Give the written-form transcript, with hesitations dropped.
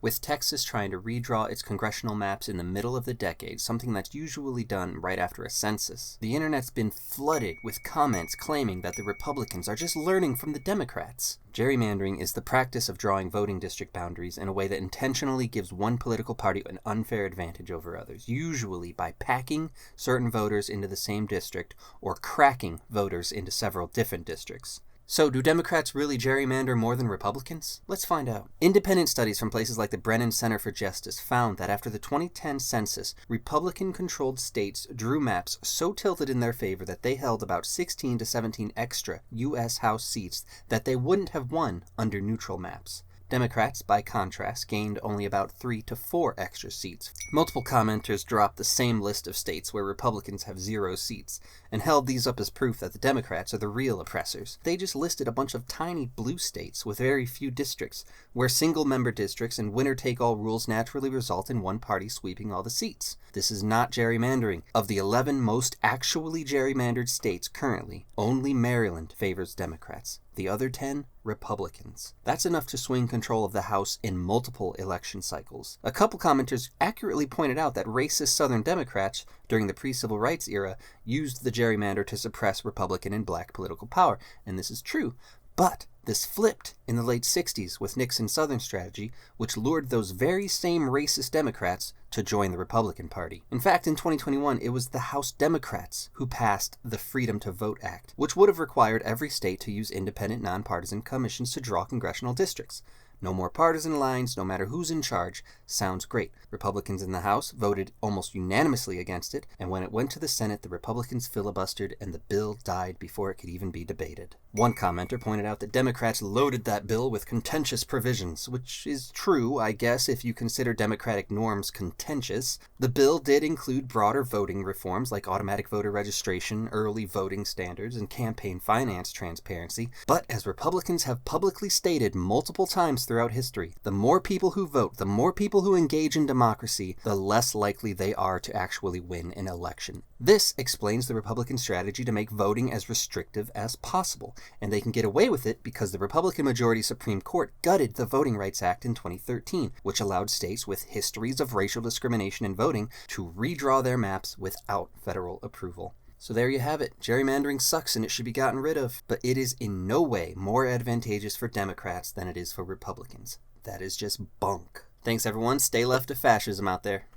with Texas trying to redraw its congressional maps in the middle of the decade, something that's usually done right after a census. The internet's been flooded with comments claiming that the Republicans are just learning from the Democrats. Gerrymandering is the practice of drawing voting district boundaries in a way that intentionally gives one political party an unfair advantage over others, usually by packing certain voters into the same district or cracking voters into several different districts. So, do Democrats really gerrymander more than Republicans? Let's find out. Independent studies from places like the Brennan Center for Justice found that after the 2010 census, Republican-controlled states drew maps so tilted in their favor that they held about 16 to 17 extra U.S. House seats that they wouldn't have won under neutral maps. Democrats, by contrast, gained only about 3 to 4 extra seats. Multiple commenters dropped the same list of states where Republicans have 0 seats, and held these up as proof that the Democrats are the real oppressors. They just listed a bunch of tiny blue states with very few districts, where single-member districts and winner-take-all rules naturally result in one party sweeping all the seats. This is not gerrymandering. Of the 11 most actually gerrymandered states currently, only Maryland favors Democrats. The other 10, Republicans. That's enough to swing control of the House in multiple election cycles. A couple commenters accurately pointed out that racist Southern Democrats during the pre-civil rights era used the gerrymander to suppress Republican and black political power, and this is true. But this flipped in the late 60s with Nixon's Southern strategy, which lured those very same racist Democrats to join the Republican Party. In fact, in 2021, it was the House Democrats who passed the Freedom to Vote Act, which would have required every state to use independent, nonpartisan commissions to draw congressional districts. No more partisan lines, no matter who's in charge. Sounds great. Republicans in the House voted almost unanimously against it, and when it went to the Senate, the Republicans filibustered and the bill died before it could even be debated. One commenter pointed out that Democrats loaded that bill with contentious provisions, which is true, I guess, if you consider Democratic norms contentious. The bill did include broader voting reforms like automatic voter registration, early voting standards, and campaign finance transparency, but as Republicans have publicly stated multiple times throughout history, the more people who vote, the more people who engage in democracy, the less likely they are to actually win an election. This explains the Republican strategy to make voting as restrictive as possible, and they can get away with it because the Republican-majority Supreme Court gutted the Voting Rights Act in 2013, which allowed states with histories of racial discrimination in voting to redraw their maps without federal approval. So there you have it. Gerrymandering sucks and it should be gotten rid of, but it is in no way more advantageous for Democrats than it is for Republicans. That is just bunk. Thanks everyone, stay left of fascism out there.